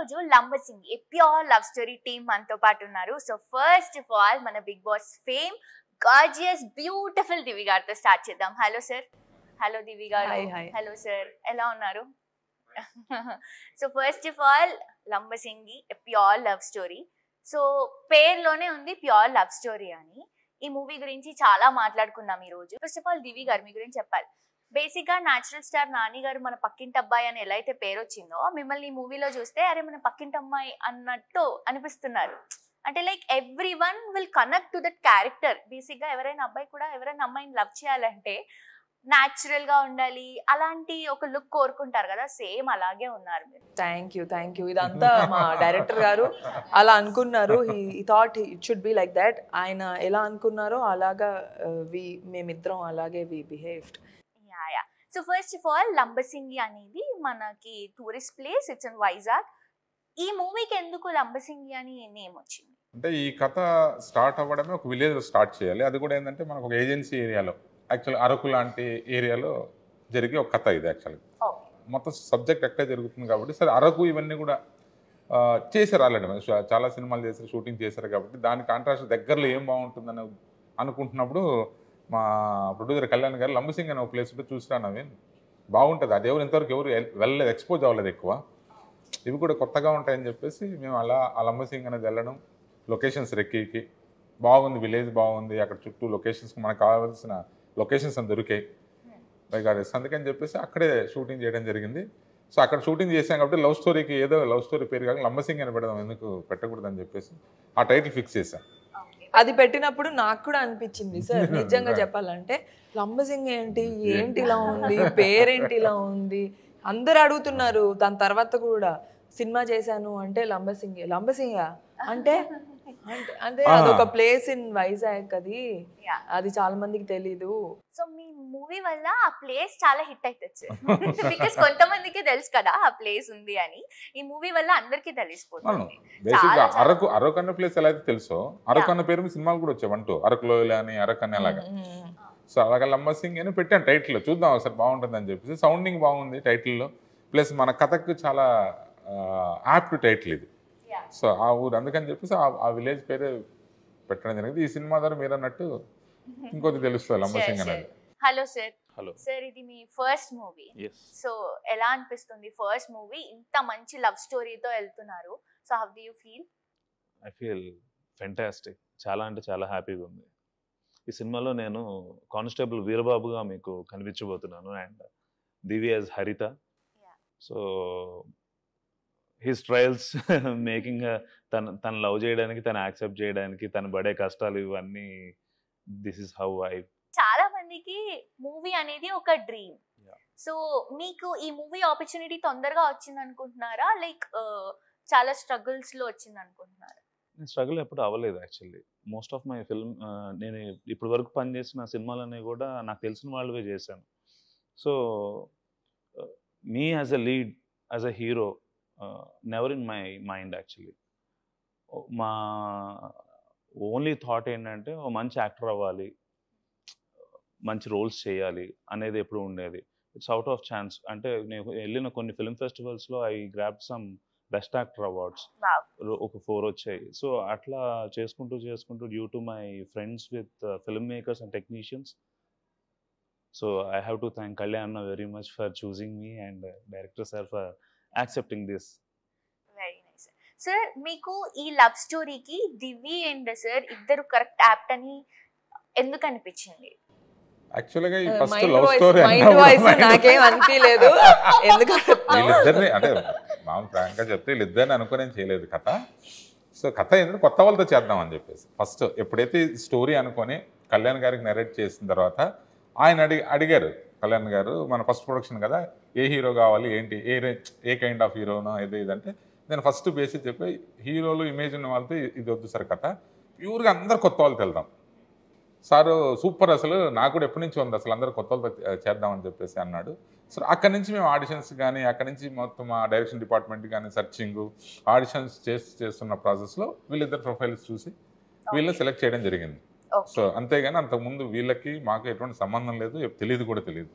రోజు Lambasingi a pure love story team మనతో పాటు ఉన్నారు. సో ఫస్ట్ ఆఫ్ ఆల్ మన Bigg Boss fame gorgeous beautiful Divi గారితో స్టార్ట్ చేద్దాం. Hello sir. హలో దివి గారు. హలో సార్, ఎలా ఉన్నారు? So first of all Lambasingi a pure love story. So పేరులోనే ఉంది ప్యూర్ లవ్ స్టోరీ అని. ఈ మూవీ గురించి చాలా మాట్లాడుకున్నాం ఈ రోజు. ఫస్ట్ ఆఫ్ ఆల్ దివి గారు మీ గురించి చెప్పాలి. బేసిక్ గా న్యాచురల్ స్టార్ నాని గారు మన పక్కింటి అబ్బాయి అని ఎలా అయితే పేరు వచ్చిందో, మిమ్మల్ని ఈ మూవీలో చూస్తే అరే మన పక్కింటి అమ్మాయి అన్నట్టు అనిపిస్తున్నారు. అంటే like every one will connect to that character. Basic గా ఎవరైనా అబ్బాయి కూడా ఎవరైనా అమ్మాయిని లవ్ చేయాలంటే న్యాచురల్ గా ఉండాలి, అలాంటి ఒక లుక్ కోరుకుంటారు కదా, సేమ్ అలాగే ఉన్నారు మీరు. Thank you. ఇదంతా మా డైరెక్టర్ గారు అలా అనుకున్నారు. He thought it should be like that. ఆయన ఎలా అనుకున్నారో అలాగా మేమిద్దరం అలాగే we behaved. So first of all Lambasingi అనేది మనకి tourist place, it's in Vizag. ఈ మూవీకి ఎందుకు లంబసింగి అని నేమ్ వచ్చింది? అంటే ఈ కథ స్టార్ట్ అవ్వడమే ఒక విలేజ్లో స్టార్ట్ చేయాలి. అది కూడా ఏంటంటే మనకు ఒక ఏజెన్సీ ఏరియాలో, యాక్చువల్ అరకు లాంటి ఏరియాలో జరిగే ఒక కథ ఇది. యాక్చువల్గా మొత్తం సబ్జెక్ట్ ఎక్కడ జరుగుతుంది కాబట్టి సరే అరకు ఇవన్నీ కూడా చేశారు ఆల్రెడీ, చాలా సినిమాలు చేశారు, షూటింగ్ చేశారు కాబట్టి దాని కాంట్రాస్ట్ దగ్గరలో ఏం బాగుంటుందని అనుకుంటున్నప్పుడు మా ప్రొడ్యూసర్ కళ్యాణ్ గారు లంబసింగి అనే ఒక ప్లేస్ ఉంటే చూసిరాను, అవి బాగుంటుంది, అది ఇంతవరకు ఎవరు వెళ్ళలేదు, ఎక్స్పోజ్ అవ్వలేదు ఎక్కువ, ఇవి కూడా కొత్తగా ఉంటాయని చెప్పేసి మేము అలా ఆ లంబసింగి అనేది వెళ్ళడం, లొకేషన్స్ రెక్కి బాగుంది, విలేజ్ బాగుంది, అక్కడ చుట్టూ లొకేషన్స్ మనకు కావాల్సిన లొకేషన్స్ అని దొరికాయి బైగాడేస్, అందుకని చెప్పేసి అక్కడే షూటింగ్ చేయడం జరిగింది. సో అక్కడ షూటింగ్ చేసాం కాబట్టి లవ్ స్టోరీకి ఏదో లవ్ స్టోరీ పేరు కాక లంబసింగి అని పెడదాం, ఎందుకు పెట్టకూడదని చెప్పేసి ఆ టైటిల్ ఫిక్స్ చేశాం. అది పెట్టినప్పుడు నాకు కూడా అనిపించింది సార్, నిజంగా చెప్పాలంటే లంబసింగి ఏంటి ఇలా ఉంది, పేరేంటి ఇలా ఉంది, అందరు అడుగుతున్నారు. దాని తర్వాత కూడా సినిమా చేశాను అంటే లంబసింగా అంటే అంటే అదొక ప్లేస్ ఇన్ వైజాగ్, అది చాలా మందికి తెలీదు. సో మీ మూవీ వల్ల ఆ ప్లేస్ చాలా హిట్ అవుతుంది బికాస్ కొంతమందికి తెలుసు కదా ఆ ప్లేస్ ఉంది అని, ఈ మూవీ వల్ల అందరికీ తెలిసిపోతుంది. బేసిక్గా అరకు అన్న ప్లేస్ ఎలా అయితే తెలుసో, అరకు అన్న పేరు సినిమాలు కూడా వచ్చాయి, అంటూ అరకులో అని అరకు అని అలాగా. సో అలాగే లంబసింగి అని పెట్టాను టైటిల్లో, చూద్దాం ఒకసారి బాగుంటుంది అని చెప్పేసి. సౌండింగ్ బాగుంది టైటిల్లో, ప్లస్ మన కథకు చాలా యాప్ట్ టైటిల్ ఇది. సో ఆ ఊరు అందుకని చెప్పేసి ఆ విలేజ్ పేరే పెట్టడం జరిగింది. ఈ సినిమా ద్వారా మీరు అన్నట్టు ఇంకొకటి తెలుస్తుంది లంబసింగి అనేది. Hello sir. హలో సార్, ఇది మీ ఫస్ట్ మూవీ. సో ఎలా అనిపిస్తుంది ఫస్ట్ మూవీ ఇంత మంచి లవ్ స్టోరీతో వెళ్తున్నారు? So how do you feel? I feel fantastic, చాలా అంటే చాలా హ్యాపీగా ఉంది. ఈ సినిమాలో నేను కానిస్టేబుల్ వీరబాబుగా మీకు కనిపించబోతున్నాను, అండ్ దివి యాజ్ హరిత. సో హిస్ ట్రయల్స్ మేకింగ్ తను లవ్ చేయడానికి, తను యాక్సెప్ట్ చేయడానికి, తను పడే కష్టాలు, ఇవన్నీ దిస్ ఇస్ హౌ ఐ. చాలా మందికి మూవీ అనేది ఒక డ్రీమ్. సో మీకు ఈ మూవీ ఆపర్చునిటీ తొందరగా వచ్చింది అనుకుంటున్నారా, లైక్ చాలా స్ట్రగుల్స్ లో వచ్చింది అనుకుంటున్నారా? స్ట్రగుల్ ఎప్పుడు అవ్వలేదు actually. Most of my film, నేను ఇప్పటి వరకు పనిచేసిన సినిమాలన్నీ కూడా నాకు తెలిసిన వాళ్ళవే చేశాను. So me as a lead, as a hero, never in my mind actually. మా ఓన్లీ థాట్ ఏంటంటే మంచి యాక్టర్ అవ్వాలి, మంచి రోల్స్ చేయాలి అనేది ఎప్పుడు ఉండేది. It's out of chance. అంటే నేను వెళ్ళిన కొన్ని ఫిల్మ్ ఫెస్టివల్స్లో I grab some best actor awards, ఒక 4 వచ్చాయి. సో అట్లా చేసుకుంటూ due to my friends with film makers and technicians, so I have to thank Kalyan very much for choosing me and director sir for accepting this. Very nice sir. మీకు ఈ love స్టోరీకి Divi and sir ఇద్దరు correct apt అని ఎందుకు అనిపించింది? యాక్చువల్గా ఈ first love story నాకేం అనిపించలేదు, వీళ్ళిద్దరిని అంటే మామూలు ప్రాంక్గా చెప్తే వీళ్ళిద్దరిని అనుకుని చేయలేదు కథ. సో కథ ఏంటంటే కొత్త వాళ్ళతో చేద్దామని చెప్పేసి ఫస్ట్ ఎప్పుడైతే స్టోరీ అనుకొని కళ్యాణ్ గారికి నరేట్ చేసిన తర్వాత ఆయన అడిగారు కళ్యాణ్ గారు, మన ఫస్ట్ ప్రొడక్షన్ కదా, ఏ హీరో కావాలి ఏంటి, ఏ కైండ్ ఆఫ్ హీరోనో ఇదంటే నేను ఫస్ట్ బేసిక్ చెప్పి హీరోలు ఇమేజ్ ఉన్న వాళ్ళతో ఇది వద్దు సార్ కథ, ప్యూర్గా అందరు కొత్త వాళ్ళతో వెళ్దాం సారు, సూపర్, అసలు నాకు కూడా ఎప్పటి నుంచి ఉంది, అసలు అందరూ కొత్త వాళ్ళతో చేద్దామని చెప్పేసి అన్నాడు. సో అక్కడి నుంచి మేము ఆడిషన్స్ కానీ, అక్కడి నుంచి మొత్తం మా డైరెక్షన్ డిపార్ట్మెంట్ కానీ సర్చింగ్, ఆడిషన్స్ చేస్తున్న ప్రాసెస్లో వీళ్ళిద్దరు ప్రొఫైల్స్ చూసి వీళ్ళని సెలెక్ట్ చేయడం జరిగింది. సో అంతేగాని అంతకుముందు వీళ్ళకి మాకు ఎటువంటి సంబంధం లేదు, తెలియదు కూడా తెలియదు.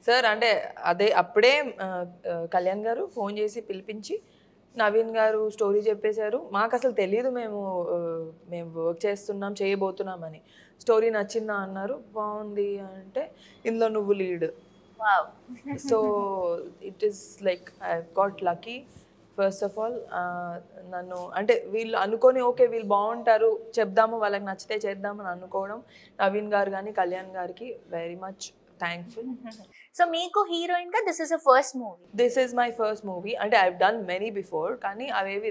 సార్ అంటే అప్పుడే కళ్యాణ్ గారు ఫోన్ చేసి పిలిపించి నవీన్ గారు స్టోరీ చెప్పేశారు. మాకు అసలు తెలియదు మేము వర్క్ చేస్తున్నాం చేయబోతున్నామని. స్టోరీ నచ్చిందా అన్నారు, బాగుంది అంటే ఇందులో నువ్వు lead. So it is like I got lucky. First of all నన్ను అంటే వీళ్ళు అనుకొని ఓకే వీళ్ళు బాగుంటారు చెప్దాము వాళ్ళకి నచ్చితే చేద్దామని అనుకోవడం, నవీన్ గారు కానీ కళ్యాణ్ గారికి వెరీ మచ్ థ్యాంక్ఫుల్. సో మీకు హీరోయిన్ గా this is a first movie? This is my first movie. అంటే I have done many before, కానీ అవేవి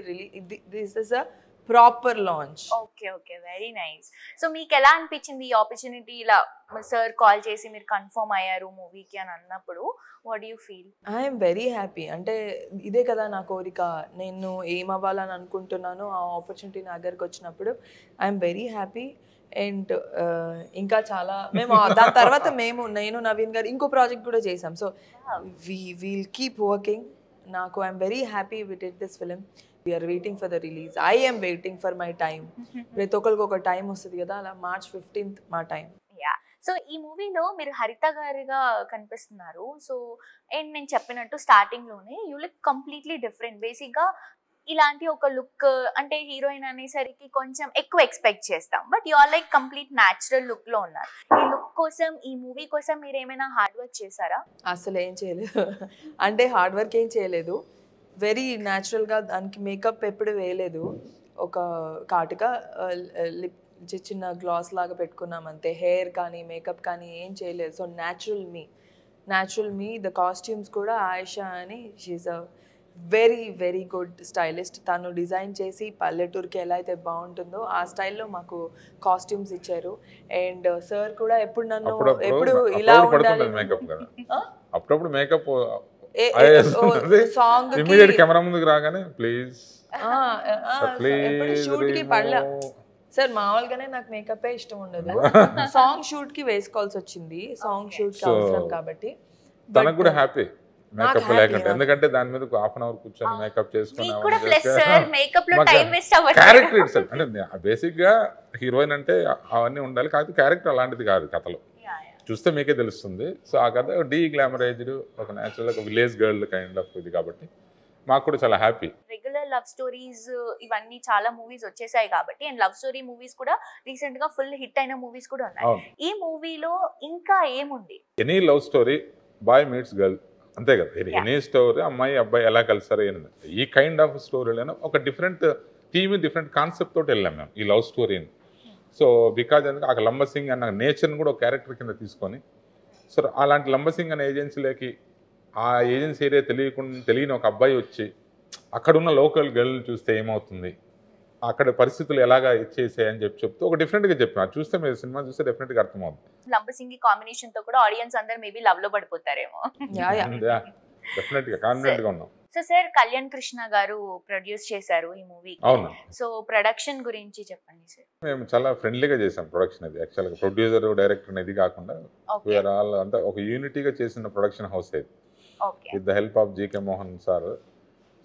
this is a proper launch. Okay okay, very nice. So మీకు ఎలా అనిపించింది ఈ ఆపర్చునిటీ? ఇలా సార్ కాల్ చేసి మీరు కన్ఫర్మ్ అయ్యారు మూవీకి అని అన్నప్పుడు what do you feel? I'm very happy. అంటే ఇదే కదా నా కోరిక, నేను ఏం అవ్వాలని అనుకుంటున్నానో ఆ ఆపర్చునిటీ నా దగ్గరకు వచ్చినప్పుడు ఐఎమ్ వెరీ హ్యాపీ. అండ్ ఇంకా చాలా మేము దాని తర్వాత నేను నవీన్ గారు ఇంకో ప్రాజెక్ట్ కూడా చేసాం. So we'll keep working. నాకు I'm very happy with it this film. We're waiting for the release. I am waiting for my time. ప్రతి ఒక్కరికి ఒక టైం వస్తుంది కదా, అలా March 15th మా టైం. సో ఈ మూవీలో మీరు హరిత గారిగా కనిపిస్తున్నారు. సో అండ్ నేను చెప్పినట్టు స్టార్టింగ్ లోనే you look completely different. Basic గా ఇలాంటి ఒక లుక్ అంటే హీరోయిన్ అనేసరికి కొంచెం ఎక్కువ ఎక్స్పెక్ట్ చేస్తాం, but you are like complete natural look లో ఉన్నారు. ఈ లుక్ కోసం, ఈ మూవీ కోసం మీరు ఏమైనా హార్డ్ వర్క్ చేశారా? అసలు ఏం చేయలేదు. అంటే హార్డ్ వర్క్ ఏం చేయలేదు, వెరీ న్యాచురల్గా. దానికి మేకప్ ఎప్పుడు వేయలేదు. ఒక కాటుగా లిప్ చిన్న గ్లాస్ లాగా పెట్టుకున్నాం అంతే. హెయిర్ కానీ మేకప్ కానీ ఏం చేయలేదు. So natural me. The costumes కూడా ఆయిషా అని, she is a very very good stylist. తను డిజైన్ చేసి పల్లెటూరుకి ఎలా అయితే బాగుంటుందో ఆ స్టైల్లో మాకు కాస్ట్యూమ్స్ ఇచ్చారు. అండ్ సార్ కూడా ఎప్పుడు నన్ను ఎప్పుడు ఇలా ఉండాలి అప్పుడప్పుడు మేకప్ సాంగ్ కెమెరా ముందుకు రాగానే ప్లీజ్ షూట్ కి పడలే సార్. మామూలుగానే నాకు మేకప్ ఇష్టం ఉండదు. సాంగ్ షూట్ కి వేసుకోవాల్సి వచ్చింది. సాంగ్ షూట్ కి అవసరం కాబట్టి తనకు కూడా హ్యాపీ మేకప్ లేకుండా. ఎందుకంటే దాని మీద హాఫ్ అన్ అవర్ కూర్చొని మేకప్ చేసుకుని క్యారెక్టర్ ఇట్స్ అంటే బేసిక్ గా హీరోయిన్ అంటే అవన్నీ ఉండాలి. కాకపోతే క్యారెక్టర్ అలాంటిది కాదు కథలో. చూస్తే మీకే తెలుస్తుంది. సో ఆ కథ డీ గ్లామరైజ్డ్, ఒక న్యాచురల్, ఒక విలేజ్ గర్ల్ కైండ్ ఆఫ్ ఇది కాబట్టి మాకు కూడా చాలా హ్యాపీ. రెగ్యులర్ లవ్ స్టోరీస్ ఇవన్నీ చాలా మూవీస్ వచ్చేసాయి కాబట్టి, అండ్ లవ్ స్టోరీ మూవీస్ కూడా రీసెంట్ గా ఫుల్ హిట్ అయిన మూవీస్ కూడా ఉన్నాయి. ఈ మూవీలో ఇంకా ఏముంది? Any love story boy meets girl అంతే కదా. ఎనీ స్టోరీ అమ్మాయి అబ్బాయి ఎలా కలిసారు ఏంటి, ఈ కైండ్ ఆఫ్ స్టోరీలో ఒక డిఫరెంట్ థీమ్, డిఫరెంట్ కాన్సెప్ట్ తోటి వెళ్ళాం మేము ఈ లవ్ స్టోరీని. సో బికాజ్ ఎందుకంటే ఆ లంబసింగ్ అన్న నేచర్ని కూడా ఒక క్యారెక్టర్ కింద తీసుకొని, సో అలాంటి లంబసింగ్ అనే ఏజెన్సీలోకి ఆ ఏజెన్సీ ఏరియా తెలియని ఒక అబ్బాయి వచ్చి అక్కడున్న లోకల్ గర్ల్ని చూస్తే ఏమవుతుంది, అక్కడ పరిస్థితులు ఎలాగా ఇచ్చేసాయని చెప్తూ ఒక డిఫరెంట్గా చెప్పాను. చూస్తే మీరు సినిమా చూస్తే డెఫినెట్గా అర్థమవుతుంది. లంబసింగి కాంబినేషన్ తో కూడా ఆడియన్స్ అందరూ మేబీ లవ్ లో పడిపోతారేమో. డెఫినెట్గా కాన్ఫిడెంట్ గా ఉన్నాం. సో సార్ కళ్యాణ్ కృష్ణ గారు ప్రొడ్యూస్ చేశారు ఈ మూవీ. అవును. సో ప్రొడక్షన్ గురించి చెప్పండి సార్. మేము చాలా ఫ్రెండ్లీగా చేసాం ప్రొడక్షన్. అది యాక్చువల్గా ప్రొడ్యూసర్ డైరెక్టర్ అనేది కాకుండా వీఆర్ ఆల్ అంతా ఒక యూనిటీగా చేసిన ప్రొడక్షన్ హౌస్ ఇది, with the help of GK Mohan sir.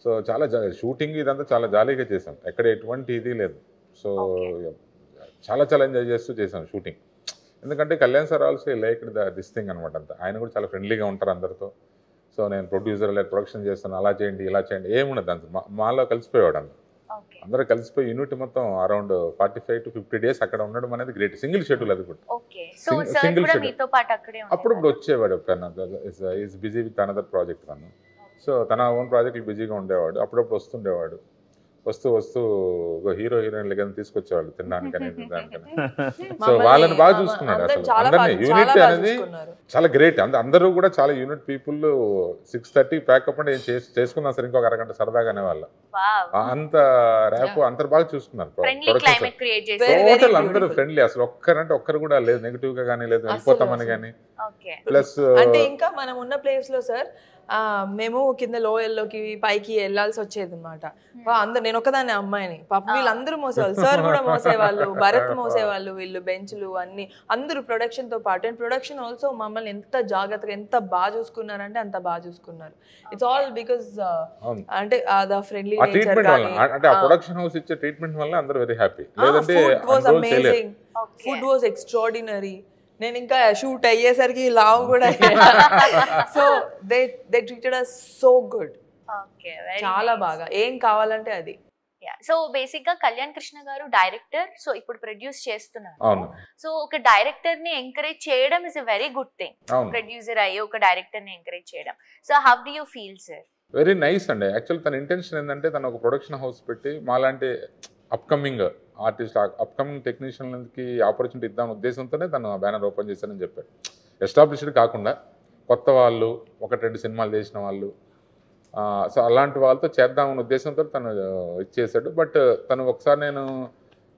So చాలా షూటింగ్ ఇదంతా చాలా జాలీగా చేసాం, ఎక్కడ ఎటువంటి ఇది లేదు. సో చాలా చాలా ఎంజాయ్ చేస్తూ చేసాం షూటింగ్. ఎందుకంటే Kalyan sir also like this thing అనమాట. అంతా ఆయన కూడా చాలా ఫ్రెండ్లీగా ఉంటారు అందరితో. సో నేను ప్రొడ్యూసర్ లేదా ప్రొడక్షన్ చేస్తాను, అలా చేయండి ఇలా చేయండి ఏముండదు. అంత మాలో కలిసిపోయేవాడు. అందరూ కలిసిపోయి యూనిట్ మొత్తం అరౌండ్ 45 to 50 days అక్కడ ఉండడం అనేది గ్రేట్. సింగిల్ షెడ్యూల్ అది కూడా. Single schedule. అప్పుడప్పుడు వచ్చేవాడు. Is busy with another project తను. సో తన ఓన్ ప్రాజెక్టులు బిజీగా ఉండేవాడు. అప్పుడప్పుడు వస్తుండేవాడు. వస్తూ హీరో హీరోయిన్లు కానీ తీసుకొచ్చేవాళ్ళు తినడానికి అనేది దానికని. సో వాళ్ళని బాగా చూసుకున్నాడు. అసలు అందరినీ యూనిట్ అనేది చాలా గ్రేట్. అందరూ కూడా చాలా యూనిట్ పీపుల్. 6:30 ప్యాకప్ అంటే చేసుకున్నాం సరే ఇంకొక అరగంట సరదాగానే వాళ్ళ అంత ర్యాప్ అందరు బాగా చూసుకున్నారు. టోటల్ అందరూ ఫ్రెండ్లీ. అసలు ఒక్కరు కూడా లేదు నెగిటివ్ గా కానీ లేదు వెళ్ళిపోతామని కానీ. ప్లస్ అంటే ఇంకా మనం ఉన్న ప్లేస్ లో సార్ మేము కింద లోయల్లోకి పైకి వెళ్ళాల్సి వచ్చేది అనమాట. నేను ఒకదాన్ని అమ్మాయిని, పాప వీళ్ళందరూ మోసేవాళ్ళు. సార్ కూడా మోసేవాళ్ళు, భరత్ మోసేవాళ్ళు, వీళ్ళు బెంచ్లు అన్ని అందరూ ప్రొడక్షన్ తో పాటు. అండ్ ప్రొడక్షన్ ఆల్సో మమ్మల్ని ఎంత జాగ్రత్తగా ఎంత బాగా చూసుకున్నారంటే అంత బాగా చూసుకున్నారు. ఇట్స్ ఆల్ బికాస్ అంటే ఫ్రెండ్లీ నేచర్ గాని అంటే ఆ ప్రొడక్షన్ హౌస్ ఇచ్చే ట్రీట్మెంట్ వల్ల అందరూ వెరీ హ్యాపీ. లేదంటే food was amazing, food was extraordinary. నేను ఇంకా షూట్ అయ్యేసరికి లావు కూడా so they treated us so good. Okay, చాలా బాగా. ఏం కావాలంటే అది. సో బేసిక్ గా కళ్యాణ్ కృష్ణ గారు డైరెక్టర్, సో ఇప్పుడు ప్రొడ్యూస్ చేస్తున్నారు. అవును సో ఒక డైరెక్టర్ ని ఎంకరేజ్ చేయడం is a very good thing. అవును ప్రొడ్యూసర్ అయ్యి ఒక డైరెక్టర్ ని ఎంకరేజ్ చేయడం. So how do you feel sir? Very nice అండి. యాక్చువల్ తన ఇంటెన్షన్ ఏంటంటే తను ఒక ప్రొడక్షన్ హౌస్ పెట్టి మాలాంటి అప్కమింగ్ ఆర్టిస్ట్, అప్కమింగ్ టెక్నీషియన్కి ఆపర్చునిటీ ఇద్దామని ఉద్దేశంతోనే తను బ్యానర్ ఓపెన్ చేశానని చెప్పాడు. ఎస్టాబ్లిష్డ్ కాకుండా కొత్త వాళ్ళు, 1-2 సినిమాలు చేసిన వాళ్ళు, సో అలాంటి వాళ్ళతో చేద్దామన్న ఉద్దేశంతో తను ఇచ్చేసాడు. బట్ తను ఒకసారి నేను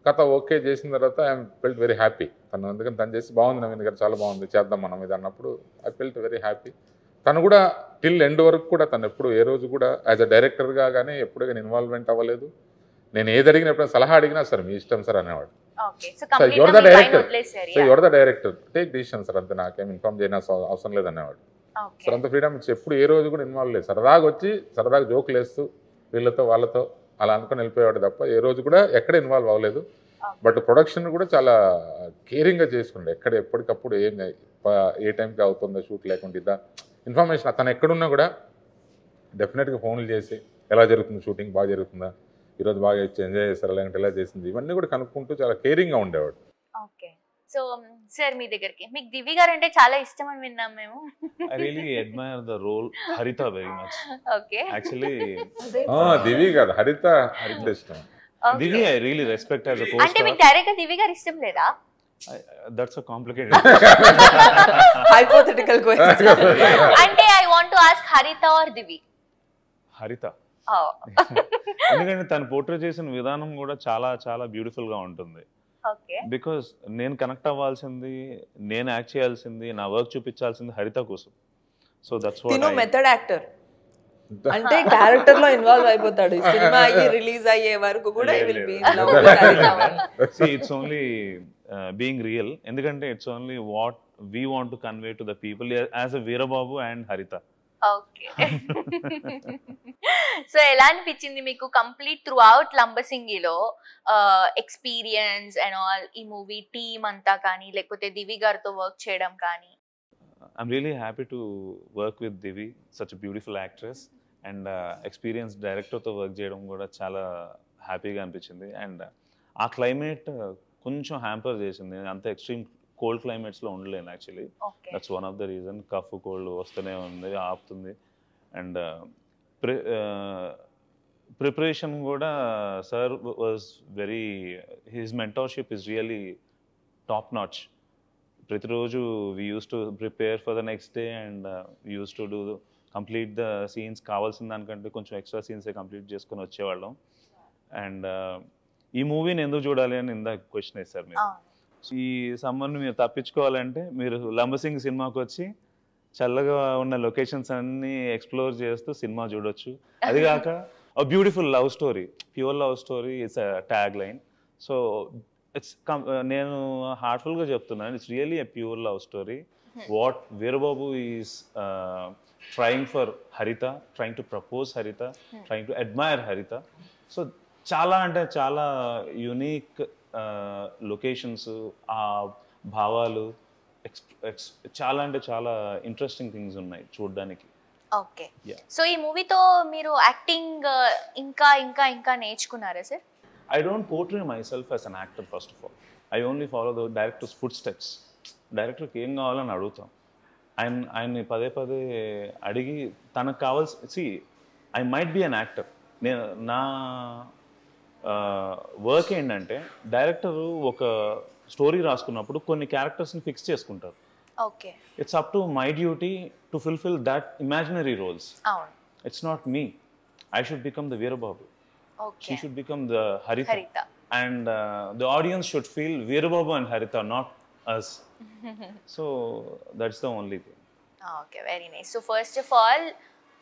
కథ ఓకే చేసిన తర్వాత ఐ ఫెల్ట్ వెరీ హ్యాపీ. తను ఎందుకంటే తను చేసి బాగుంది, నవీన్ గారు చాలా బాగుంది, చేద్దాం మనం ఇది అన్నప్పుడు ఐ ఫెల్ట్ వెరీ హ్యాపీ. తను కూడా టిల్ ఎండ్ వరకు కూడా తను ఎప్పుడు ఏ రోజు కూడా యాజ్ అ డైరెక్టర్గా కానీ ఎప్పుడు కానీ ఇన్వాల్వ్మెంట్ అవ్వలేదు. నేను ఏది అడిగినా ఎప్పుడైనా సలహా అడిగినా సార్ మీ ఇష్టం సార్ అనేవాడు. So your the director, so your the director, take decision sir, అంతే, నాకేం ఇన్ఫార్మ్ చేయని అవసరం లేదు అనేవాడు. సో అంత ఫ్రీడమ్ ఇచ్చి ఎప్పుడు ఏ రోజు కూడా ఇన్వాల్వ్ లేదు. సరదాగా వచ్చి సరదాగా జోకులు వేస్తూ వీళ్ళతో వాళ్ళతో అలా అనుకుని వెళ్ళిపోయేవాడు తప్ప ఏ రోజు కూడా ఎక్కడ ఇన్వాల్వ్ అవ్వలేదు. బట్ ప్రొడక్షన్ కూడా చాలా కేరింగ్గా చేసుకుండే. ఎక్కడ ఎప్పటికప్పుడు ఏ టైంకి అవుతుందో షూట్ లేకుండా ఇద్దా ఇన్ఫర్మేషన్ తను ఎక్కడున్నా కూడా డెఫినెట్గా ఫోన్లు చేసి ఎలా జరుగుతుంది షూటింగ్, బాగా జరుగుతుందా, ఈరోజు బాగా ఎంజాయ్ చేస్తారా, లేదంటే ఎలా చేసింది, ఇవన్నీ కూడా కనుక్కుంటూ చాలా కేరింగ్గా ఉండేవాడు. ఓకే, సో సార్ మీ దగ్గరికి మీకు దివి గారు అంటే చాలా ఇష్టం అని విన్నాం మేము. I really admire the role Haritha very much. Okay, Actually, దివి కాదు హరిత ఇష్టం. Divi I really respect as a అంటే co-star. మీకు డైరెక్ట్ గా దివి గారు ఇష్టం లేదా? That's a complicated. Hypothetical question. అంటే ఐ వాంట్ టు ఆస్క్ హరిత ఆర్ దివి? Haritha. ఎందుకంటే తను పోర్ట్రే చేసిన విధానం కూడా చాలా చాలా బ్యూటిఫుల్ గా ఉంటుంది. ఓకే, బికాస్ నేను కనెక్ట్ అవ్వాల్సింది, నేను యాక్ట్ చేయాల్సింది, నా వర్క్ చూపించాల్సింది హరిత కోసం. సో దట్స్ తిను వాట్ మెథడ్ యాక్టర్ అంటే క్యారెక్టర్ లో ఇన్వాల్వ్ అయిపోతాడు. సినిమా అయ్యి రిలీజ్ అయ్యే వరకు కూడా ఇట్స్ ఓన్లీ బీయింగ్ రియల్. ఎందుకంటే it's only what we want to convey to the people as a Veerababu and Haritha. Okay. So ఎలా అనిపించింది మీకు కంప్లీట్ త్రూ అవుట్ లంబసింగిలో ఎక్స్పీరియన్స్ అండ్ ఆల్, ఈ మూవీ టీమ్ అంతా కానీ లేకపోతే దివి గారితో వర్క్ చేయడం కానీ? I'm really happy to work with Divi, such a beautiful actress, and experienced director తో వర్క్ చేయడం కూడా చాలా హ్యాపీగా అనిపించింది. అండ్ ఆ క్లైమేట్ కొంచెం హ్యాంపర్ చేసింది. అంత ఎక్స్ట్రీమ్ కోల్డ్ క్లైమేట్స్లో ఉండలేను actually. That's one of the reason. Cough cold వస్తూనే ఉంది, ఆపుతుంది. అండ్ ప్రిపరేషన్ కూడా sir was very, his mentorship is really top notch. ప్రతిరోజు we use to prepare for the next day and use to do complete the scenes. కావాల్సిన దానికంటే కొంచెం extra సీన్సే complete చేసుకొని వచ్చేవాళ్ళం. అండ్ ఈ మూవీని ఎందుకు చూడాలి అని ఇందాక క్వశ్చన్ వేశారు మీరు. ఈ సమ్మర్ని మీరు తప్పించుకోవాలంటే మీరు లంబసింగ్ సినిమాకి వచ్చి చల్లగా ఉన్న లొకేషన్స్ అన్నీ ఎక్స్ప్లోర్ చేస్తూ సినిమా చూడొచ్చు. అది కాక beautiful love story, pure love story it's tag line. So నేను హార్ట్ఫుల్గా చెప్తున్నాను, it's really a pure love story. What Veerababu is trying for హరిత, ట్రయింగ్ టు ప్రపోజ్ హరిత, ట్రయింగ్ టు అడ్మైర్ హరిత. సో చాలా అంటే చాలా యూనిక్ లొకేషన్స్, ఆ భావాలు, చాలా అంటే చాలా ఇంట్రెస్టింగ్ థింగ్స్ ఉన్నాయి చూడడానికి. ఓకే, సో ఈ మూవీతో మీరు యాక్టింగ్ ఇంకా ఇంకా ఇంకా నేర్చుకున్నారా sir? I don't portray myself as an actor first of all. I only follow the director's footsteps. డైరెక్టర్కి ఏం కావాలని అడుగుతాం. ఆయన్ని పదే పదే అడిగి తనకు కావాల్సి I might be an actor. నేను నా వర్క్ ఏంటంటే డైరెక్టరు ఒక స్టోరీ రాసుకున్నప్పుడు కొన్ని క్యారెక్టర్స్ని ఫిక్స్ చేసుకుంటారు. Okay, it's up to my duty to fulfil that imaginary roles. It's not me. I should become the Veerababu. Okay. She should become the Haritha. And the audience should feel Veerababu and Haritha, not us. So that's the only thing. Okay, very nice. So first of all,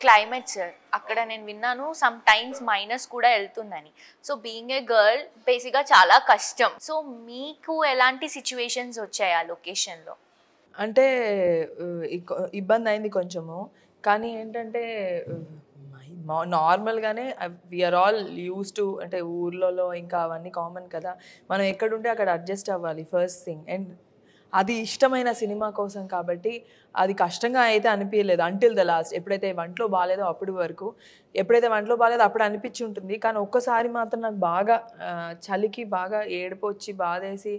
climate sir, అక్కడ నేను విన్నాను some times minus కూడా వెళ్తుందని. So being a girl బేసిక్గా చాలా కష్టం. So మీకు ఎలాంటి సిచ్యువేషన్స్ వచ్చాయి ఆ లొకేషన్లో? అంటే ఇబ్బంది అయింది కొంచెము, కానీ ఏంటంటే నార్మల్గానే వీఆర్ ఆల్ యూస్ టు, అంటే ఊర్లలో ఇంకా అవన్నీ కామన్ కదా, మనం ఎక్కడుంటే అక్కడ అడ్జస్ట్ అవ్వాలి ఫస్ట్ థింగ్. అండ్ అది ఇష్టమైన సినిమా కోసం కాబట్టి అది కష్టంగా అయితే అనిపించలేదు అంటిల్ ద లాస్ట్. ఎప్పుడైతే వంటలో బాగాలేదో అప్పటి వరకు, ఎప్పుడైతే వంటలో బాగాలేదో అప్పుడు అనిపించి ఉంటుంది. కానీ ఒక్కసారి మాత్రం నాకు బాగా చలికి బాగా ఏడుపు వచ్చి బాధేసి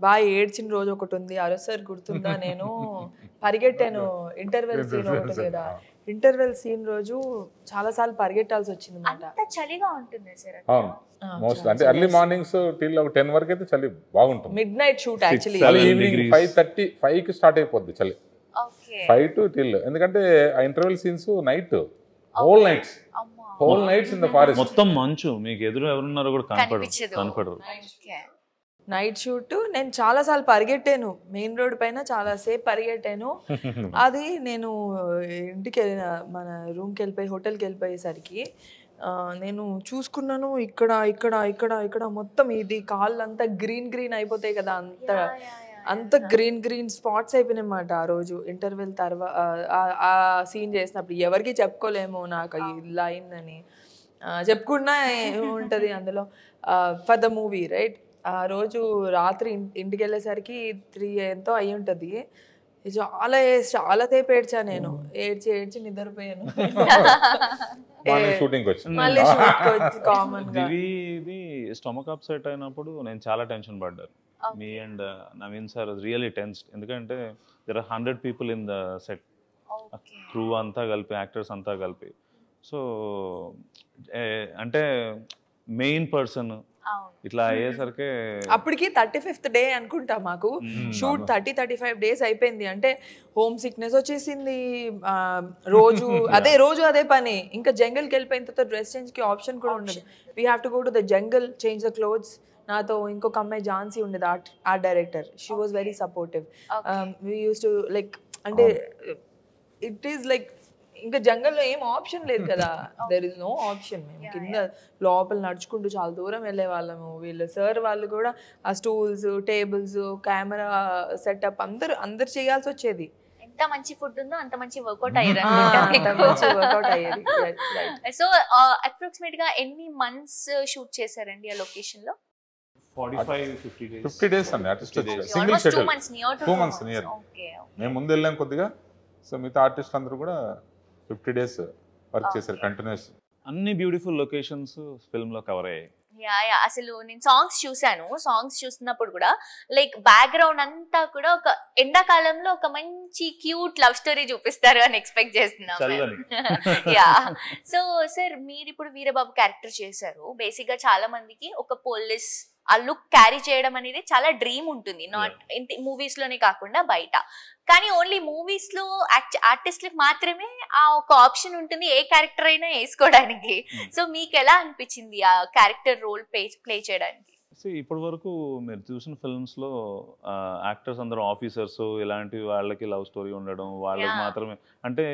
బాగా ఏడ్చిన రోజు ఒకటి ఉంది. అరసర్ గుర్తుందా? నేను పరిగెట్టాను. ఇంటర్వెల్ సీన్ ఒకటి కదా, ఇంటర్వెల్ సీన్ రోజు చాలా సార్లు పరిగెట్టాల్సి వచ్చింది అంత చలిగా ఉంటుంది సార్. మోస్ట్ అంటే ఎర్లీ మార్నింగ్స్ టిల్ 10 వరకు అయితే చలి బాగుంటుంది. Mid night shoot actually. Evening 5:30 కి స్టార్ట్ అయిపోద్ది చలి. 5 to till, ఎందుకంటే ఆ interval scenes night, whole nights in the forest. మొత్తం మంచు, మీకు ఎదురు ఎవరున్నారో కూడా కనపడరు. నైట్ షూట్ నేను చాలాసార్లు పరిగెట్టాను, మెయిన్ రోడ్ పైన చాలాసేపు పరిగెట్టాను. అది నేను ఇంటికి వెళ్ళిన మన రూమ్కి వెళ్ళిపోయి హోటల్కి వెళ్ళిపోయేసరికి నేను చూసుకున్నాను, ఇక్కడ ఇక్కడ ఇక్కడ ఇక్కడ మొత్తం ఇది కాళ్ళు అంతా గ్రీన్ అయిపోతాయి కదా, అంత గ్రీన్ స్పాట్స్ అయిపోయినాయన్నమాట ఆ రోజు ఇంటర్వెల్ తర్వాత. ఆ సీన్ చేసినప్పుడు ఎవరికి చెప్పుకోలేము నాకు ఇలా అయిందని. చెప్పుకున్నా ఏముంటుంది అందులో. For the movie right. ఆ రోజు రాత్రి ఇంటికి వెళ్ళేసరికి 3 ఎంతో అయి ఉంటుంది. చాలా సేపు ఏడ్చా నేను. ఏడ్చి నిద్రపోయాను. మళ్ళీ కామన్ గా ఇది స్టమక్ అప్సెట్ అయినప్పుడు నేను చాలా టెన్షన్ పడ్డాను. Me and Naveen sir really tensed. ఎందుకంటే there are 100 people in the set, crew అంతా కలిపి, యాక్టర్స్ అంతా కలిపి. సో అంటే మెయిన్ పర్సన్ ఇట్లా అయ్యేసరికి అప్పటికి 35th డే అనుకుంటా మాకు షూట్. 35 డేస్ అయిపోయింది. అంటే హోమ్ సిక్నెస్ వచ్చేసింది రోజు అదే పని. ఇంకా జంగల్కి వెళ్ళిపోయిన తర్వాత డ్రెస్ చేంజ్ కి ఆప్షన్ కూడా ఉండదు. We have to go to the jungle, change the clothes. నాతో ఇంకొక అమ్మాయి ఝాన్సీ ఉండేది, art director. She was very supportive. We use to like, అంటే ఇట్ ఈస్ లైక్ ఇంకా జంగల్లో ఏం ఆప్షన్ లేదు కదా, దెర్ ఇస్ నో ఆప్షన్. మేము కింద లోపల నడుచుకుంటూ చాలా దూరం వెళ్ళే వాళ్ళము. వీళ్ళు సార్ వాళ్ళు కూడా ఆ స్టూల్స్, టేబుల్స్, కెమెరా సెటప్ అందరు చేయాల్సి వచ్చేది. ఎంత మంచి ఫుడ్ ఉందో అంత మంచి వర్కౌట్ అయ్యేది. సో అప్రాక్సిమేట్ గా ఎన్ని మంత్స్ షూట్ చేశారండి ఆ లొకేషన్ లో? 50 days అండి. Artist single schedule 2 months near. మేము ముందు వెళ్ళాం కొద్దిగా. సో మిగతా ఆర్టిస్ట్ అందరూ కూడా 50 days వర్క్ చేశారు కంటిన్యూస్. అన్ని బ్యూటిఫుల్ లొకేషన్స్ ఫిల్మ్ లో కవర్ అయ్యాయి. అసలు నేను సాంగ్స్ చూసాను. సాంగ్స్ చూస్తున్నప్పుడు కూడా లైక్ బ్యాక్గ్రౌండ్ అంతా కూడా ఒక ఎండాకాలంలో ఒక మంచి క్యూట్ లవ్ స్టోరీ చూపిస్తారు అని ఎక్స్పెక్ట్ చేస్తున్నాను. సో సార్, మీరు ఇప్పుడు వీరబాబు క్యారెక్టర్ చేశారు. బేసిక్ గా చాలా మందికి ఒక పోలీస్ ఆ లుక్ క్యారీ చేయడం అనేది చాలా డ్రీమ్ ఉంటుంది, నాట్ మూవీస్ లోనే కాకుండా బయట. కానీ ఓన్లీ మూవీస్ లో ఆర్టిస్ట్లకు మాత్రమే ఆ ఒక ఆప్షన్ ఉంటుంది, ఏ క్యారెక్టర్ అయినా వేసుకోవడానికి. సో మీకు ఎలా అనిపించింది ఆ క్యారెక్టర్ రోల్ ప్లే చేయడానికి? ఇప్పటి వరకు మీరు చూసిన ఫిల్మ్స్ లో యాక్టర్స్ అందరూ ఆఫీసర్స్, ఇలాంటి వాళ్ళకి లవ్ స్టోరీ ఉండడం, వాళ్ళకి మాత్రమే. అంటే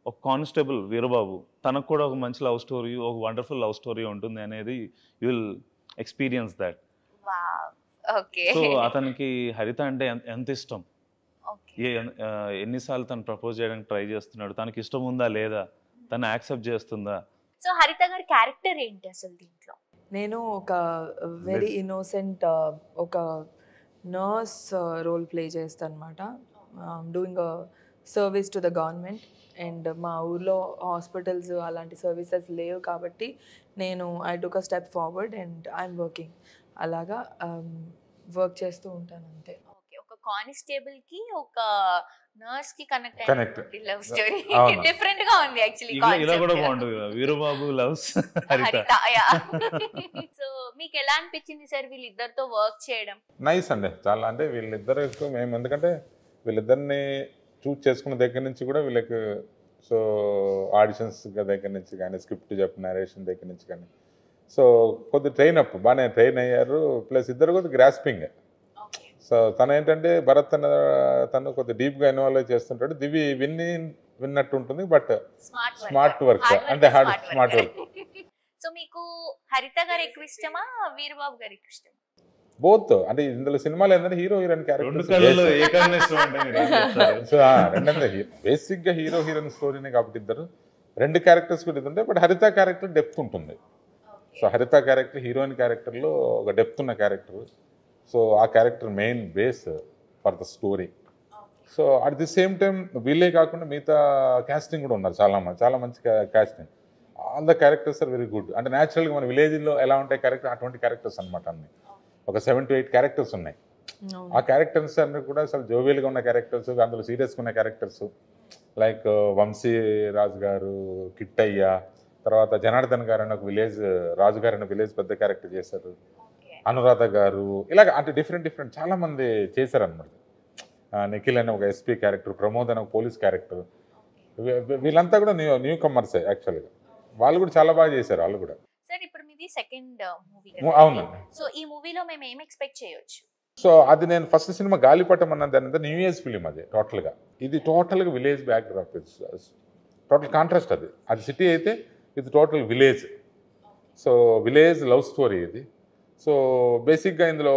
ఒక కానిస్టేబుల్ వీరబాబు, తనకు కూడా ఒక మంచి లవ్ స్టోరీ, ఒక వండర్ఫుల్ లవ్ స్టోరీ ఉంటుంది అనేది you will experience that. So అతనికి హరిత అంటే ఎంత ఇష్టం, ఎన్నిసార్లు తను ప్రపోజ్ చేయడానికి ట్రై చేస్తున్నాడు, తనకి ఇష్టం ఉందా లేదా, తను యాక్సెప్ట్ చేస్తుందా? సో హరిత గారి క్యారెక్టర్ ఏంటి అసలు దీంట్లో? నేను ఒక వెరీ ఇన్నోసెంట్ ఒక నర్స్ రోల్ ప్లే చేస్తాను అనమాట. Doing a service to the government. And మా ఊర్లో హాస్పిటల్స్ అలాంటి సర్వీసెస్ లేవు కాబట్టి నేను I took a step forward and I'm working. అలాగా వర్క్ చేస్తూ ఉంటాను అంతే. ఒక కానిస్టేబుల్ కి ఒక నర్స్ కి కనెక్ట్ లవ్ స్టోరీ డిఫరెంట్ గా ఉంది యాక్చువల్లీ. ఇలా కూడా బాగుంటుంది వీరబాబు లవ్స్ హరిత. సో మీకు ఎలా అనిపించింది సార్ వీళ్ళిద్దరితో వర్క్ చేయడం? నైస్ అండి చాలా. అంటే వీళ్ళిద్దరు మేము ఎందుకంటే వీళ్ళిద్దరిని చూస్ చేసుకున్న దగ్గర నుంచి కూడా వీళ్ళకి సో ఆడిషన్స్ దగ్గర నుంచి కానీ, స్క్రిప్ట్ చెప్పిన నరేషన్ దగ్గర నుంచి కానీ, సో కొద్దిగా ట్రైన్ అప్ బాగానే ట్రైన్ అయ్యారు. ప్లస్ ఇద్దరు కొద్దిగా గ్రాస్పింగ్. సో తను ఏంటంటే భరత్ తను కొద్దిగా డీప్గా ఇన్వాల్వ్ చేస్తుంటాడు. దివి విన్నట్టు ఉంటుంది, బట్ స్మార్ట్ వర్క్ అంటే స్మార్ట్ వర్క్. సో మీకు హరిత గారు ఎక్కువ ఇష్టమా, వీరబాబు గారు ఎక్కువ ఇష్టమా? బోత్. అంటే ఇందులో సినిమాలో ఏంటంటే హీరో హీరోయిన్ క్యారెక్టర్ బేసిక్ గా హీరో హీరోయిన్ స్టోరీనే కాబట్టి ఇద్దరు 2 క్యారెక్టర్స్ కూడా ఉంటాయి. బట్ హరిత క్యారెక్టర్ డెప్త్ ఉంటుంది. సో హరిత క్యారెక్టర్ హీరోయిన్ క్యారెక్టర్లో ఒక డెప్త్ ఉన్న క్యారెక్టర్. సో ఆ character main base for the story. So at the same time వీళ్ళే కాకుండా మిగతా క్యాస్టింగ్ కూడా ఉన్నారు చాలా మంచి casting. All the characters are very good. అంటే న్యాచురల్గా మన విలేజ్లో ఎలా ఉంటాయి క్యారెక్టర్ అటువంటి క్యారెక్టర్స్ అనమాట. అన్ని ఒక 7 to 8 క్యారెక్టర్స్ ఉన్నాయి. ఆ క్యారెక్టర్స్ అన్నీ కూడా అసలు జోవియల్గా ఉన్న క్యారెక్టర్స్, అందులో సీరియస్గా ఉన్న క్యారెక్టర్స్ లైక్ వంశీ రాజు గారు, కిట్టయ్య, తర్వాత జనార్దన్ గారు అని ఒక విలేజ్ రాజు గారు అని విలేజ్ పెద్ద క్యారెక్టర్ చేశారు, అనురాధ గారు, ఇలాగ అంటే డిఫరెంట్ చాలామంది చేశారనమాట. నిఖిల్ అని ఒక ఎస్పీ క్యారెక్టర్, ప్రమోద్ అని ఒక పోలీస్ క్యారెక్టర్, వీళ్ళంతా కూడా న్యూ కమర్సే యాక్చువల్గా. వాళ్ళు కూడా చాలా బాగా చేశారు వాళ్ళు కూడా. సార్ ఇప్పుడు మీది సెకండ్ మూవీ. అవునండి. సో ఈ మూవీలో మేము ఏం ఎక్స్పెక్ట్ చేయొచ్చు? సో అది నేను ఫస్ట్ సినిమా గాలిపటం అన్నది అనేది న్యూ ఇయర్స్ ఫిలిం. అది టోటల్గా ఇది టోటల్గా విలేజ్ బ్యాక్డ్రాప్, టోటల్ కాంట్రాస్ట్. అది సిటీ అయితే ఇది total village. So village love story ఇది. సో బేసిక్గా ఇందులో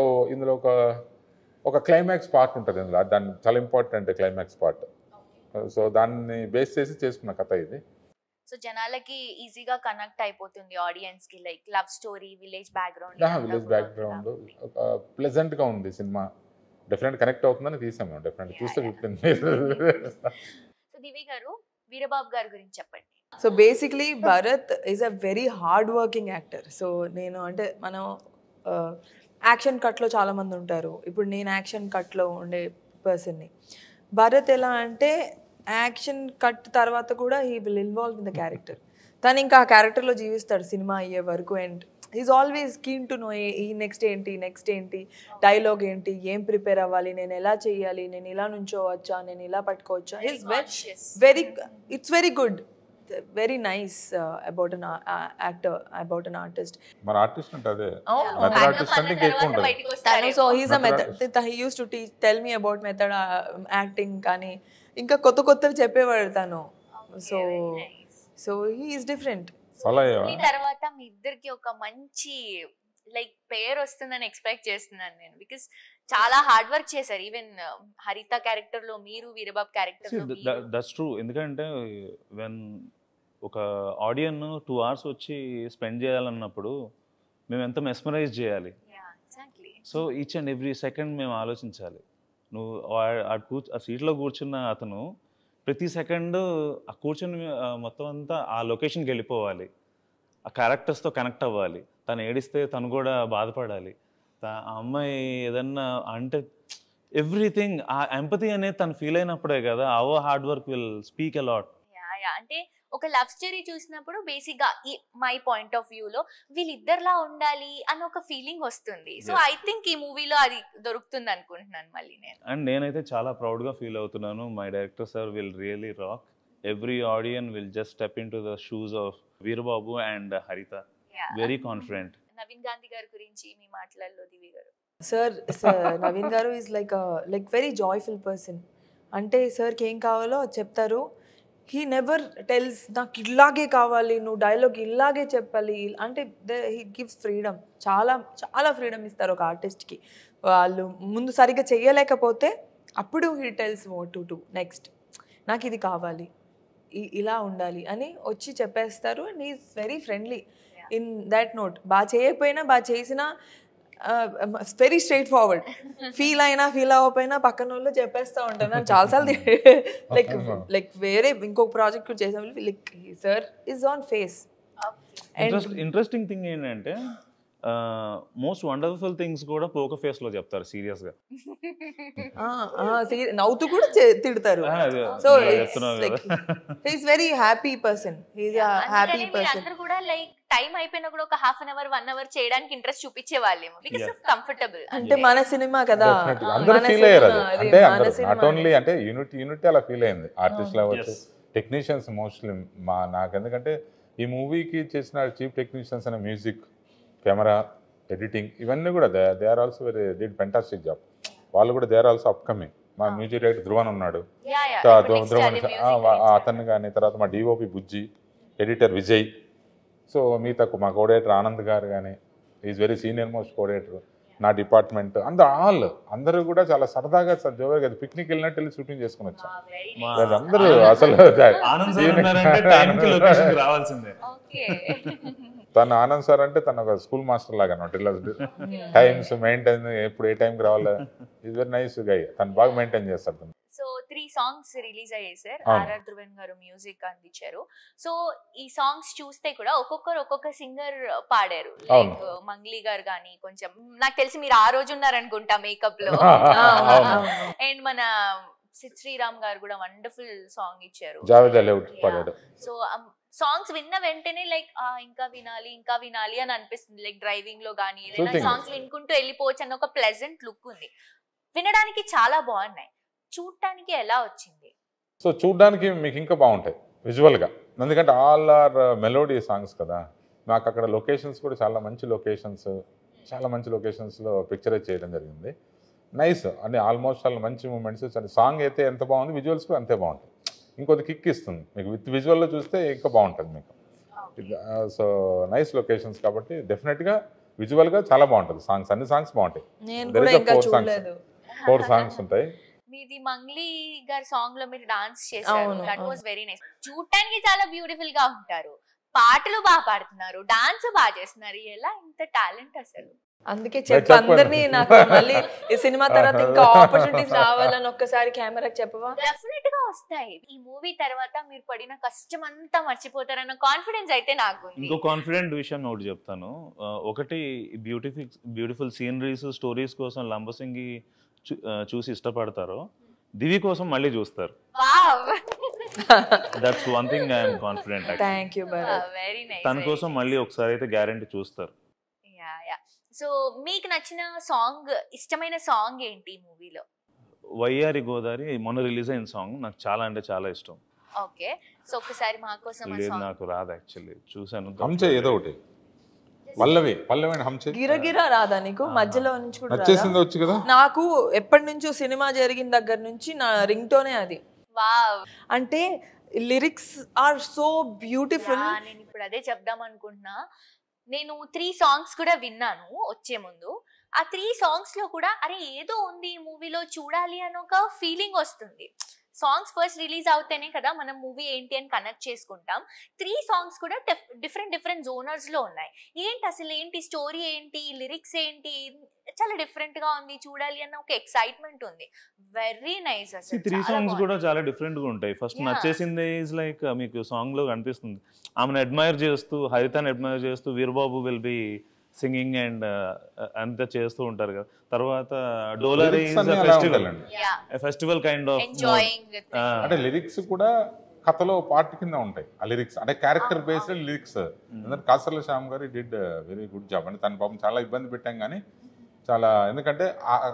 ఒక క్లైమాక్స్ పార్ట్ ఉంటుంది ఇందులో. దాన్ని చాలా ఇంపార్టెంట్ క్లైమాక్స్ పార్ట్. సో దాన్ని బేస్ చేసి చేసుకున్న కథ ఇది. సో జనాలకి ఈజీగా కనెక్ట్ అయిపోతుంది ఆడియన్స్ కి, like love story, village background. Village background ప్లెజెంట్గా ఉంది సినిమా. డెఫినెట్ కనెక్ట్ అవుతుందని తీసాం మేము. డెఫినెట్ చూస్తే 15. సో దివి గారు, వీరబాబు గారి గురించి చెప్పండి. So basically Bharat is a very hard working actor. So నేను అంటే మనం యాక్షన్ కట్లో చాలామంది ఉంటారు, ఇప్పుడు నేను యాక్షన్ కట్లో ఉండే పర్సన్ని. భరత్ ఎలా అంటే యాక్షన్ కట్ తర్వాత కూడా he will involve in the character. తను ఇంకా ఆ క్యారెక్టర్లో జీవిస్తాడు సినిమా అయ్యే వరకు. And is always keen to know ఈ నెక్స్ట్ ఏంటి, డైలాగ్ ఏంటి, ఏం ప్రిపేర్ అవ్వాలి, నేను ఎలా చేయాలి, నేను ఇలా నుంచోవచ్చా, నేను ఇలా పట్టుకోవచ్చా. It's very good, very nice about an actor, about an artist. మన ఆర్టిస్ట్ అంటే అదే మెథడ్ ఆర్టిస్ట్ అంటే ఎక్కువ ఉంటుంది. So he's a method. He use to tell me about method acting, కానీ ఇంకా కొత్తవి చెప్పేవాడు తను. So he is different. తర్వాత మీ ఇద్దరికి ఒక మంచి లైక్ పేరు వస్తుందని ఎక్స్పెక్ట్ చేస్తున్నాను నేను, బికాస్ చాలా హార్డ్ వర్క్ చేశారు. ఈవెన్ హరిత క్యారెక్టర్ లో మీరు, వీరబాబు క్యారెక్టర్ లో మీరు. That's true. ఎందుకంటే వెన్ ఒక ఆడియన్ 2 hours వచ్చి స్పెండ్ చేయాలన్నప్పుడు మేము ఎంత మెస్మరైజ్ చేయాలి. So each and every second మేము ఆలోచించాలి. నువ్వు ఆ సీట్లో కూర్చున్న అతను ప్రతి సెకండ్ ఆ కూర్చొని మొత్తం అంతా ఆ లొకేషన్కి వెళ్ళిపోవాలి, ఆ క్యారెక్టర్స్తో కనెక్ట్ అవ్వాలి. తను ఏడిస్తే తను కూడా బాధపడాలి, ఆ అమ్మాయి ఏదన్నా అంటే ఎవ్రీథింగ్ ఆ ఎంపతి అనేది తను ఫీల్ అయినప్పుడే కదా hour hard work will speak a lot. అంటే ఒక లవ్ స్టోరీ చూసినప్పుడు బేసిక్ గా మై పాయింట్ ఆఫ్ వ్యూ లో వీళ్ళిద్దరిలా ఉండాలి అని ఒక ఫీలింగ్ వస్తుంది. సో ఐ థింక్ ఈ మూవీలో అది దొరుకుతుంది అనుకుంటున్నాను మళ్ళీ నేను. అండ్ నేనైతే చాలా ప్రౌడ్ గా ఫీల్ అవుతున్నాను. My director sir will really rock. Every audience will just step in to the shoes of Veerababu and Haritha. Very confident. Naveen Gandhi గారి గురించి మీ మాటలలో దివి గారు. సార్ నవీన్ గారు is like very joyful person. అంటే సార్కి ఏం కావాలో చెప్తారు. హీ నెవర్ టెల్స్ నాకు ఇలాగే కావాలి, నువ్వు డైలాగ్ ఇలాగే చెప్పాలి అంటే. హీ గివ్స్ ఫ్రీడమ్, చాలా ఫ్రీడమ్ ఇస్తారు ఒక ఆర్టిస్ట్కి. వాళ్ళు ముందు సరిగ్గా చెయ్యలేకపోతే అప్పుడు he tells what to do next, నాకు ఇది కావాలి, ఇలా ఉండాలి అని వచ్చి చెప్పేస్తారు. And he is very friendly in that note. బాగా చేయకపోయినా బాగా చేసినా వెరీ స్ట్రైట్ ఫార్వర్డ్. ఫీల్ అవ్వకపోయినా పక్కన వాళ్ళు చెప్పేస్తూ ఉంటాను. చాలాసార్లు లైక్ వేరే ఇంకొక ప్రాజెక్ట్ కూడా చేసాం. Like sir is on face. Interesting thing ఏంటంటే మోస్ట్ వండర్ఫుల్ థింగ్స్ కూడా పోకర్ ఫేస్ లో చెప్తారు సీరియస్ గా. నవ్వుతూ కూడా తిడతారు. So he's very happy person. He's a happy person. అందరూ కూడా లైక్ టైం అయిపోయినా కూడా ఒక ½ hour 1 hour చేయడానికి ఇంట్రెస్ట్ చూపించే వాళ్ళేమో, బికాజ్ ఆఫ్ కంఫర్టబుల్. అంటే మన సినిమా కదా, అందరూ ఫీల్ అయ్యారు. అంటే నాట్ ఓన్లీ అంటే యూనిటీ అలా ఫీల్ అయింది. ఆర్టిస్ట్ అవ్వచ్చు, టెక్నీషియన్స్ మోస్ట్లీ నాకు. ఎందుకంటే ఈ మూవీకి చేసిన చీఫ్ టెక్నీషియన్స్ అనే మ్యూజిక్, కెమెరా, ఎడిటింగ్ ఇవన్నీ కూడా they are also very did fantastic job. వాళ్ళు కూడా దే ఆర్ ఆల్సో అప్కమింగ్. మా మ్యూజిక్ డైరెక్టర్ ధ్రువన్ ఉన్నాడు, ధ్రువన్ అతన్ని కానీ, తర్వాత మా DOP Bujji, editor Vijay. So మిగతా మా కోఆర్డినేటర్ ఆనంద్ గారు కానీ, is very senior most coordinator. నా డిపార్ట్మెంట్ అందరూ కూడా చాలా సరదాగా జోగా పిక్నిక్ వెళ్ళినట్టు వెళ్ళి షూటింగ్ చేసుకుని వచ్చాం. అందరూ అసలు తను ఆనంద్ సార్ అంటే తను ఒక స్కూల్ మాస్టర్ లాగా అనమాట. ఇలా టైమ్స్ మెయింటైన్, ఎప్పుడు ఏ టైంకి రావాలా, ఈజ్ వెరీ నైస్ గై. తను బాగా మెయింటైన్ చేస్తారు తను. సో 3 సాంగ్స్ రిలీజ్ అయ్యాయి సార్. అవును. ఆర్ఆర్ ధ్రువన్ గారు మ్యూజిక్ అందించారు. సో ఈ సాంగ్స్ చూస్తే కూడా ఒక్కొక్కరు ఒక్కొక్క సింగర్ పాడారు. అవును. లైక్ మంగ్లీ గారు కానీ, కొంచెం నాకు తెలిసి మీరు ఆ రోజు ఉన్నారనుకుంటా మేకప్ లో. అవును. అండ్ మన సిద్ శ్రీరామ్ గారు కూడా వండర్ఫుల్ సాంగ్ ఇచ్చారు. జావేద్ అలీ ఒకటి పాడాడు. సో సాంగ్స్ విన్న వెంటనే లైక్ ఇంకా వినాలి ఇంకా వినాలి అని అనిపిస్తుంది. లైక్ డ్రైవింగ్ లో కానీ ఏదైనా Soothing. సాంగ్స్ వినుకుంటూ వెళ్ళిపోవచ్చు అన్న ఒక ప్లెజెంట్ లుక్ ఉంది. వినడానికి చాలా బాగున్నాయి. చూడటానికి ఎలా వచ్చింది? సో చూడ్డానికి మీకు ఇంకా బాగుంటాయి విజువల్గా, ఎందుకంటే ఆల్ ఆర్ మెలోడీ సాంగ్స్ కదా. నాకు అక్కడ లొకేషన్స్ కూడా చాలా మంచి లొకేషన్స్లో పిక్చరైజ్ చేయడం జరిగింది. నైస్ అని ఆల్మోస్ట్ చాలా మంచి మూమెంట్స్. సాంగ్ అయితే ఎంత బాగుంది, విజువల్స్ కూడా అంతే బాగుంటాయి. ఇంకొద్ది కిక్ ఇస్తుంది మీకు. విత్ విజువల్లో చూస్తే ఇంకా బాగుంటుంది మీకు. సో నైస్ లొకేషన్స్ కాబట్టి డెఫినెట్గా విజువల్గా చాలా బాగుంటుంది. సాంగ్స్, అన్ని సాంగ్స్ బాగుంటాయి. నేను There కూడా is a ఇంకా 4 songs. చూడలేదు. 4 సాంగ్స్ ఉంటాయి. మీది మంగ్లీ గారి సాంగ్ లో మీరు డాన్స్ చేశారు. అవును, దట్ వాస్ వెరీ నైస్. చూడటానికి చాలా బ్యూటిఫుల్ గా ఉంటారు, పాటలు బాగా పాడుతున్నారు, డాన్స్ బాగా చేస్తున్నారు. ఎలా ఇంత టాలెంట్ అసలు? అందుకే చెప్పండి. అందరినీ నాకు మళ్ళీ ఈ సినిమా తర్వాత ఇంకా ఆపర్చునిటీస్ రావాలని ఒక్కసారి కెమెరాకి చెప్పవా? డెఫినెట్ గా వస్తాయి. ఈ మూవీ తర్వాత మీరు పడిన కష్టం అంతా మర్చిపోతారన్న కాన్ఫిడెన్స్ అయితే నాకు ఉంది. ఇంకో కాన్ఫిడెంట్ విషయం ఒకటి చెప్తాను. ఒకటి బ్యూటిఫుల్ సీనరీస్, స్టోరీస్ కోసం లంబసింగి చూసి ఇష్టపడతారో దివి కోసం మళ్ళీ చూస్తారు. Wow, that's one thing I'm confident. Thank you Bharat. Very nice. తన కోసం మళ్ళీ ఒకసారి అయితే గ్యారంటీ చూస్తారు. సో మీకు నచ్చిన సాంగ్, ఇష్టమైన సాంగ్ ఏంటి ఈ మూవీలో? వయ్యారి గోదారి మొన్న రిలీజ్ అయిన సాంగ్ నాకు చాలా అంటే చాలా ఇష్టం. ఓకే, సో ఒకసారి మా కోసం ఆ లేదు, సాంగ్. నాకు రాదు యాక్చువల్లీ. చూసాను. హంసే ఏదో ఒకటి, పల్లవి హంసే. గిరగిరా రాదా నీకు? మధ్యలో నుంచి కూడా రాదా? వచ్చేసింది వచ్చి కదా. నాకు ఎప్పటి నుంచో సినిమా జరిగిన దగ్గర నుంచి నా రింగ్ టోనే అది. వావ్, అంటే లిరిక్స్ ఆర్ సో బ్యూటిఫుల్. నేను ఇప్పుడు అదే చెప్దాం అనుకుంటున్నా. నేను 3 సాంగ్స్ కూడా విన్నాను వచ్చే ముందు. ఆ 3 సాంగ్స్ లో కూడా అరే ఏదో ఉంది ఈ మూవీలో చూడాలి అని ఒక ఫీలింగ్ వస్తుంది. సాంగ్స్ ఫస్ట్ రిలీజ్ అవుతేనే కదా మనం మూవీ ఏంటి అని కనెక్ట్ చేసుకుంటాం. 3 సాంగ్స్ కూడా డిఫరెంట్ జోనర్స్ లో ఉన్నాయి. అసలు ఏంటి స్టోరీ, ఏంటి లిరిక్స్, ఏంటి చాలా డిఫరెంట్ గా ఉంది, చూడాలి అన్న ఒక ఎక్సైట్మెంట్ ఉంది. Very nice. అసలు 3 సాంగ్స్ కూడా చాలా డిఫరెంట్ గా ఉంటాయి. ఫస్ట్ నచ్చేసింది ఈజ్ లైక్ మీకు సాంగ్ లో కనిపిస్తుంది ఆమెను అడ్మైర్ చేస్తూ, హరితని అడ్మైర్ చేస్తూ Veerababu will be singing and అంతా చేస్తూ ఉంటారు కదా. తర్వాత డోలరీ ఫెస్టివల్ కైండ్ ఆఫ్ ఎంజాయింగ్. అంటే లిరిక్స్ కూడా కథలో పార్ట్ కింద ఉంటాయి. ఆ లిరిక్స్ అంటే క్యారెక్టర్ బేస్డ్ లిరిక్స్. ఎందుకంటే కాసర్ల శ్యామ్ గారు డిడ్ వెరీ గుడ్ జాబ్. అంటే తన పాపం చాలా ఇబ్బంది పెట్టాం కానీ చాలా, ఎందుకంటే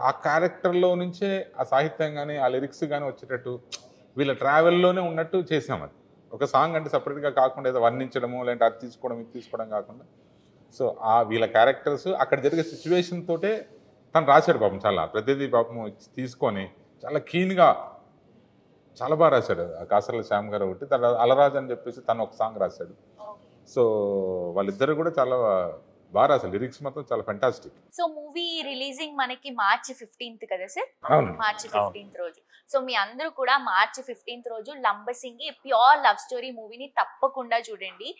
ఆ క్యారెక్టర్లో నుంచే ఆ సాహిత్యం కానీ ఆ లిరిక్స్ కానీ వచ్చేటట్టు వీళ్ళ ట్రావెల్లోనే ఉన్నట్టు చేసాం. అది ఒక సాంగ్ అంటే సపరేట్గా కాకుండా ఏదో వర్ణించడము లేదంటే అది తీసుకోవడం ఇది తీసుకోవడం కాకుండా, సో ఆ వీళ్ళ క్యారెక్టర్స్ అక్కడ జరిగే సిచ్యువేషన్ తోటే తను రాశాడు పాపం. చాలా ప్రతిదీ పాపం తీసుకొని చాలా కీన్గా చాలా బాగా రాశాడు కాసర్ల శ్యామ్ గారు. ఒకటి తర్వాత అలరాజ్ అని చెప్పేసి తను ఒక సాంగ్ రాశాడు. సో వాళ్ళిద్దరు కూడా చాలా బాగా రాశారు. లిరిక్స్ మాత్రం చాలా ఫెంటాస్టిక్. సో మూవీ రిలీజింగ్ మనకి మార్చి 15th కదా సార్? అవును. మార్చి 15th రోజు. సో మీ అందరూ కూడా మార్చి 15th రోజు లంబసింగి ప్యూర్ లవ్ స్టోరీ మూవీని తప్పకుండా చూడండి.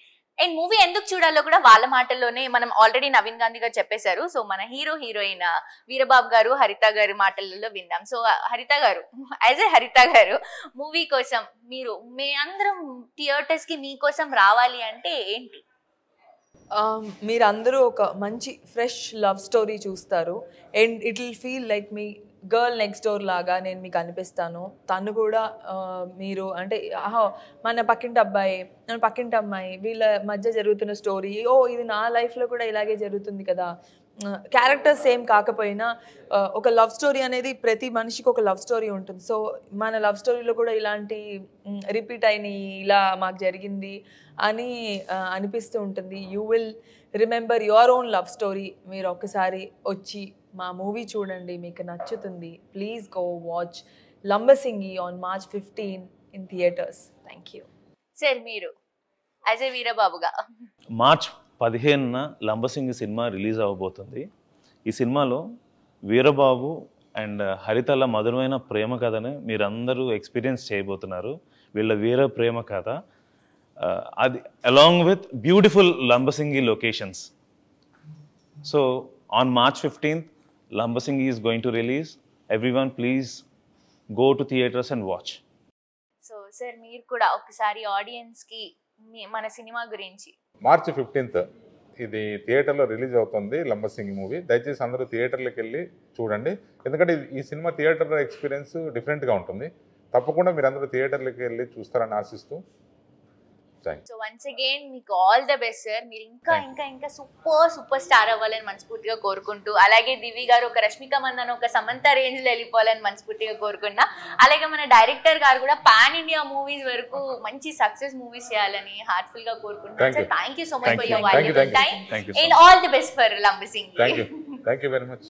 అండ్ మూవీ ఎందుకు చూడాలో కూడా వాళ్ళ మాటల్లోనే మనం ఆల్రెడీ నవీన్ గాంధీ గారు చెప్పేశారు. సో మన హీరోయిన్ వీరబాబు గారు, హరిత గారి మాటలలో విందాం. సో హరిత గారు, యాజ్ ఏ హరిత గారు, మూవీ కోసం మీ అందరం థియేటర్స్ కి మీకోసం రావాలి అంటే ఏంటి? మీరందరూ ఒక మంచి ఫ్రెష్ లవ్ స్టోరీ చూస్తారు. And it will feel like me girl next door లాగా నేను మీకు అనిపిస్తాను. తను కూడా మీరు అంటే మన పక్కింటి అబ్బాయి, మన పక్కింటి అమ్మాయి, వీళ్ళ మధ్య జరుగుతున్న స్టోరీ, ఇది నా లైఫ్లో కూడా ఇలాగే జరుగుతుంది కదా. క్యారెక్టర్స్ సేమ్ కాకపోయినా ఒక లవ్ స్టోరీ అనేది ప్రతి మనిషికి ఒక లవ్ స్టోరీ ఉంటుంది. సో మన లవ్ స్టోరీలో కూడా ఇలాంటి రిపీట్ అయినాయి, ఇలా మాకు జరిగింది అని అనిపిస్తూ ఉంటుంది. You will remember your own love story. మీరు ఒక్కసారి వచ్చి మా మూవీ చూడండి, మీకు నచ్చుతుంది. Please go watch Lambasingi on March 15 in theatres. Thank you sir. మీరు యాజ్ ఏ వీరబాబుగా మార్చ్ 15న లంబసింగి సినిమా రిలీజ్ అవ్వబోతుంది. ఈ సినిమాలో వీరబాబు అండ్ హరితల మధురమైన ప్రేమ కథని మీరందరూ ఎక్స్పీరియన్స్ చేయబోతున్నారు. వీళ్ళ వీర ప్రేమ కథ అది along with beautiful Lambasingi locations. So on March 15th, Lambasingi is going to release. Everyone please go to theaters and watch. So sir మీరు కూడా ఒకసారి ఆడియన్స్ కి మన సినిమా గురించి. మార్చ్ 15th ఇది థియేటర్లో రిలీజ్ అవుతుంది లంబసింగి మూవీ. దయచేసి అందరూ థియేటర్లకు వెళ్ళి చూడండి, ఎందుకంటే ఈ సినిమా థియేటర్ ఎక్స్పీరియన్స్ డిఫరెంట్గా ఉంటుంది. తప్పకుండా మీరు అందరూ థియేటర్లకు వెళ్ళి చూస్తారని ఆశిస్తూ. సో వన్స్ అగైన్ మీకు ఆల్ ద బెస్ట్ సార్. మీరు ఇంకా ఇంకా ఇంకా సూపర్ స్టార్ అవ్వాలని మనస్ఫూర్తిగా కోరుకుంటూ, అలాగే దివి గారు ఒక రష్మిక మందన ఒక సమంత రేంజ్ లో వెళ్ళిపోవాలని మనస్ఫూర్తిగా కోరుకున్నా. అలాగే మన డైరెక్టర్ గారు కూడా పాన్ ఇండియా మూవీస్ వరకు మంచి సక్సెస్ మూవీస్ చేయాలని హార్ట్ఫుల్ గా కోరుకుంటున్నాను sir. Thank you so much for your valuable time and all the best for Lambasingi. Thank you very much.